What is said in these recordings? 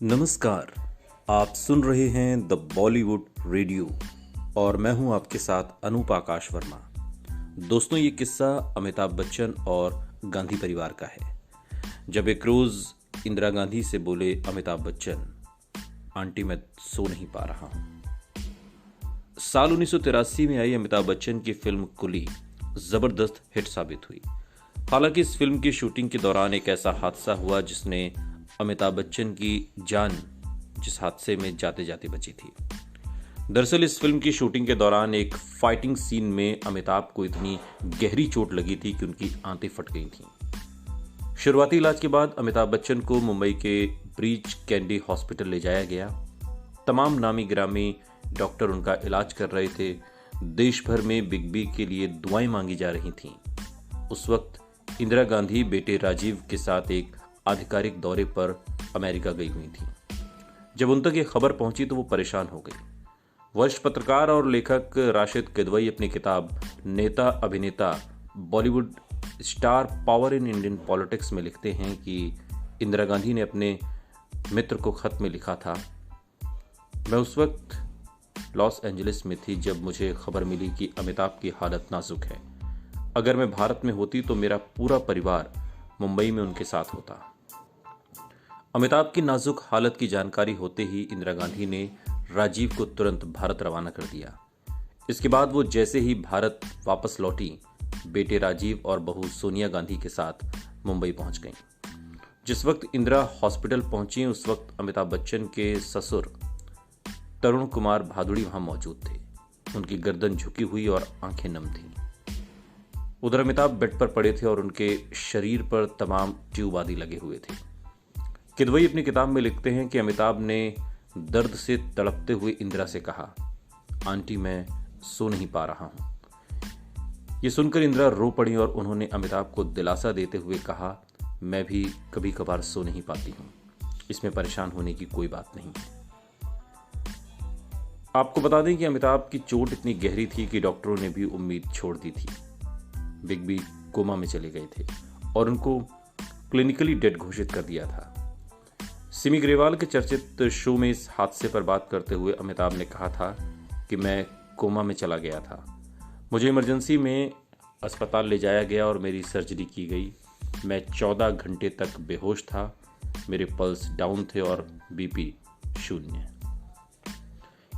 नमस्कार। आप सुन रहे हैं द बॉलीवुड रेडियो और मैं हूं आपके साथ अनूप आकाश वर्मा। दोस्तों, ये किस्सा अमिताभ बच्चन और गांधी परिवार का है। जब एक रोज इंदिरा गांधी से बोले अमिताभ बच्चन, आंटी मैं सो नहीं पा रहा हूं। साल 1983 में आई अमिताभ बच्चन की फिल्म कुली जबरदस्त हिट साबित हुई। हालांकि इस फिल्म की शूटिंग के दौरान एक ऐसा हादसा हुआ जिसने अमिताभ बच्चन की जान जिस हादसे में जाते जाते बची थी। दरअसल इस फिल्म की शूटिंग के दौरान एक फाइटिंग सीन में अमिताभ को इतनी गहरी चोट लगी थी कि उनकी आंतें फट गई थीं। शुरुआती इलाज के बाद अमिताभ बच्चन को मुंबई के ब्रीच कैंडी हॉस्पिटल ले जाया गया। तमाम नामी गिरामी डॉक्टर उनका इलाज कर रहे थे। देश भर में बिग बी के लिए दुआएं मांगी जा रही थीं। उस वक्त इंदिरा गांधी बेटे राजीव के साथ एक आधिकारिक दौरे पर अमेरिका गई हुई थी। जब उन तक ये खबर पहुंची तो वो परेशान हो गई। वरिष्ठ पत्रकार और लेखक राशिद किदवई अपनी किताब नेता अभिनेता Bollywood star power in Indian politics में लिखते हैं कि इंदिरा गांधी ने अपने मित्र को खत में लिखा था, मैं उस वक्त लॉस एंजलिस में थी जब मुझे खबर मिली कि अमिताभ की हालत नाजुक है। अगर मैं भारत में होती तो मेरा पूरा परिवार मुंबई में उनके साथ होता। अमिताभ की नाजुक हालत की जानकारी होते ही इंदिरा गांधी ने राजीव को तुरंत भारत रवाना कर दिया। इसके बाद वो जैसे ही भारत वापस लौटी, बेटे राजीव और बहू सोनिया गांधी के साथ मुंबई पहुंच गईं। जिस वक्त इंदिरा हॉस्पिटल पहुंची उस वक्त अमिताभ बच्चन के ससुर तरुण कुमार भादुड़ी वहां मौजूद थे। उनकी गर्दन झुकी हुई और आंखें नम थीं। उधर अमिताभ बेड पर पड़े थे और उनके शरीर पर तमाम ट्यूब आदि लगे हुए थे। किदवई अपनी किताब में लिखते हैं कि अमिताभ ने दर्द से तड़पते हुए इंदिरा से कहा, आंटी मैं सो नहीं पा रहा हूं। ये सुनकर इंदिरा रो पड़ी और उन्होंने अमिताभ को दिलासा देते हुए कहा, मैं भी कभी कभार सो नहीं पाती हूं, इसमें परेशान होने की कोई बात नहीं। आपको बता दें कि अमिताभ की चोट इतनी गहरी थी कि डॉक्टरों ने भी उम्मीद छोड़ दी थी। बिग बी कोमा में चले गए थे और उनको क्लिनिकली डेड घोषित कर दिया था। सिमी ग्रेवाल के चर्चित शो में इस हादसे पर बात करते हुए अमिताभ ने कहा था कि मैं कोमा में चला गया था। मुझे इमरजेंसी में अस्पताल ले जाया गया और मेरी सर्जरी की गई। मैं 14 घंटे तक बेहोश था। मेरे पल्स डाउन थे और बीपी 0।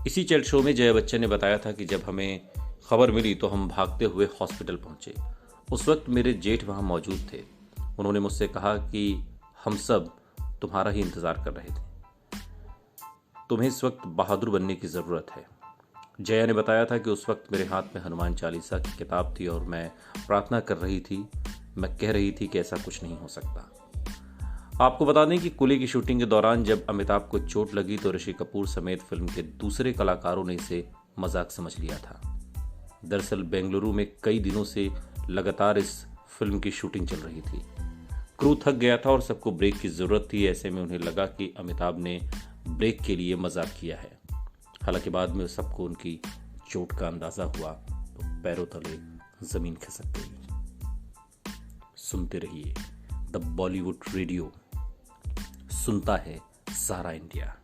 इसी चैट शो में जया बच्चन ने बताया था कि जब हमें खबर मिली तो हम भागते हुए हॉस्पिटल पहुंचे। उस वक्त मेरे जेठ वहां मौजूद थे। उन्होंने मुझसे कहा कि हम सब तुम्हारा ही इंतजार कर रहे थे। तुम्हें इस वक्त बहादुर बनने की जरूरत है। जया ने बताया था कि उस वक्त मेरे हाथ में हनुमान चालीसा की किताब थी और मैं प्रार्थना कर रही थी। मैं कह रही थी कि ऐसा कुछ नहीं हो सकता। आपको बता दें कि कुली की शूटिंग के दौरान जब अमिताभ को चोट लगी तो ऋषि कपूर समेत फिल्म के दूसरे कलाकारों ने इसे मजाक समझ लिया था। दरअसल बेंगलुरु में कई दिनों से लगातार इस फिल्म की शूटिंग चल रही थी। क्रू थक गया था और सबको ब्रेक की जरूरत थी। ऐसे में उन्हें लगा कि अमिताभ ने ब्रेक के लिए मजाक किया है। हालांकि बाद में सबको उनकी चोट का अंदाजा हुआ तो पैरों तले जमीन खिसक गई। सुनते रहिए द बॉलीवुड रेडियो, सुनता है सारा इंडिया।